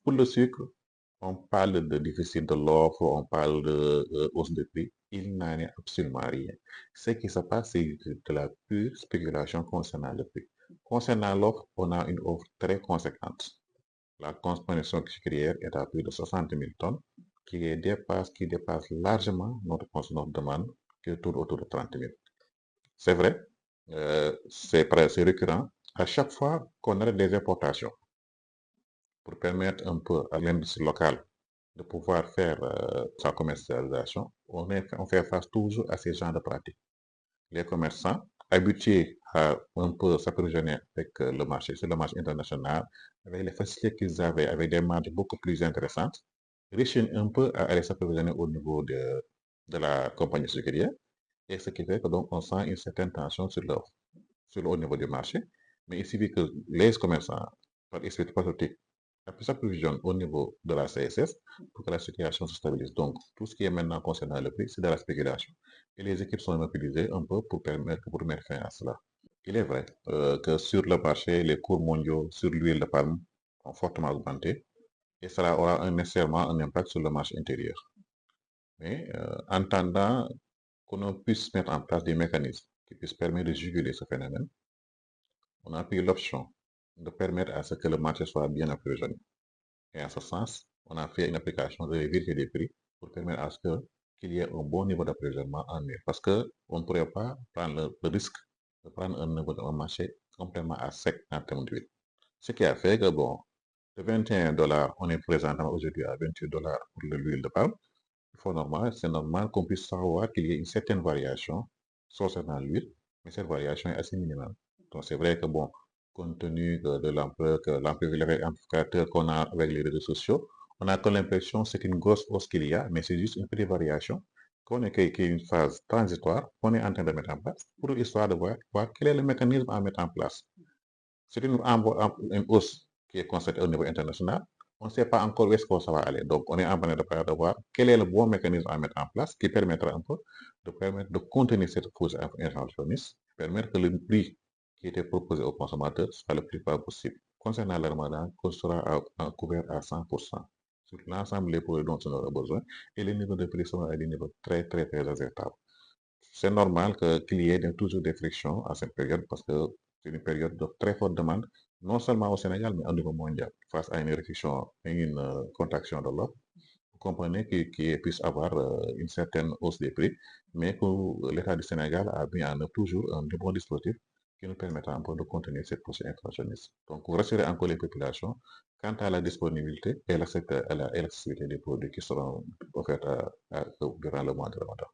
Pour le sucre, on parle de déficit de l'offre, on parle de hausse de prix. Il n'en est absolument rien. Ce qui se passe, c'est de la pure spéculation concernant le prix. Concernant l'offre, on a une offre très conséquente. La consommation sucrière est à plus de 60 000 tonnes, qui dépasse largement notre demande, qui tourne autour de 30 000. C'est vrai, c'est récurrent. À chaque fois qu'on arrête des importations pour permettre un peu à l'industrie locale de pouvoir faire sa commercialisation, on fait face toujours à ces genres de pratiques. Les commerçants, habitués à un peu s'approvisionner avec le marché, sur le marché international, avec les facilités qu'ils avaient, avec des marges beaucoup plus intéressantes, réussissent un peu à aller s'approvisionner au niveau de la compagnie sucrière, et ce qui fait que donc on sent une certaine tension au niveau du marché. Mais il suffit que les commerçants, par esprit patriotique, s'approvisionnent au niveau de la CSS pour que la situation se stabilise. Donc, tout ce qui est maintenant concernant le prix, c'est de la spéculation. Et les équipes sont mobilisées un peu pour mettre fin à cela. Il est vrai que sur le marché, les cours mondiaux sur l'huile de palme ont fortement augmenté et cela aura nécessairement un impact sur le marché intérieur. Mais en attendant qu'on puisse mettre en place des mécanismes qui puissent permettre de juguler ce phénomène, on a pris l'option de permettre à ce que le marché soit bien approvisionné. Et en ce sens, on a fait une application de vérifier des prix pour permettre à ce qu'il y ait un bon niveau d'approvisionnement en mieux. Parce qu'on ne pourrait pas prendre le risque de prendre un marché complètement à sec en termes d'huile. Ce qui a fait que, bon, de 21 $, on est présentement aujourd'hui à 28 $ pour l'huile de palme. C'est normal qu'on puisse savoir qu'il y ait une certaine variation concernant l'huile, mais cette variation est assez minimale. Donc c'est vrai que bon, compte tenu de l'ampleur amplificateur qu'on a avec les réseaux sociaux, on a que l'impression que c'est une grosse hausse qu'il y a, mais c'est juste une petite variation qui est une phase transitoire qu'on est en train de mettre en place pour l'histoire de voir quel est le mécanisme à mettre en place. C'est une hausse qui est constatée au niveau international. On ne sait pas encore où est-ce que ça va aller. Donc, on est en train de voir quel est le bon mécanisme à mettre en place qui permettra un peu de contenir cette cause inflationniste, permettre que le prix qui était proposé aux consommateurs soit le plus bas possible. Concernant le ramadan, on sera couvert à 100% sur l'ensemble des produits dont on aura besoin et les niveaux de prix sont à des niveaux très, très, très acceptables. C'est normal qu'il y ait toujours des frictions à cette période parce que c'est une période de très forte demande, non seulement au Sénégal, mais au niveau mondial. Face à une réflexion et une contraction de l'offre, vous comprenez qu'il puisse avoir une certaine hausse des prix, mais que l'État du Sénégal a mis en œuvre toujours un bon dispositif qui nous permettra un peu de contenir cette pression inflationniste. Donc, vous rassurez encore les populations quant à la disponibilité et l'accessibilité des produits qui seront offerts durant le mois de Ramadan.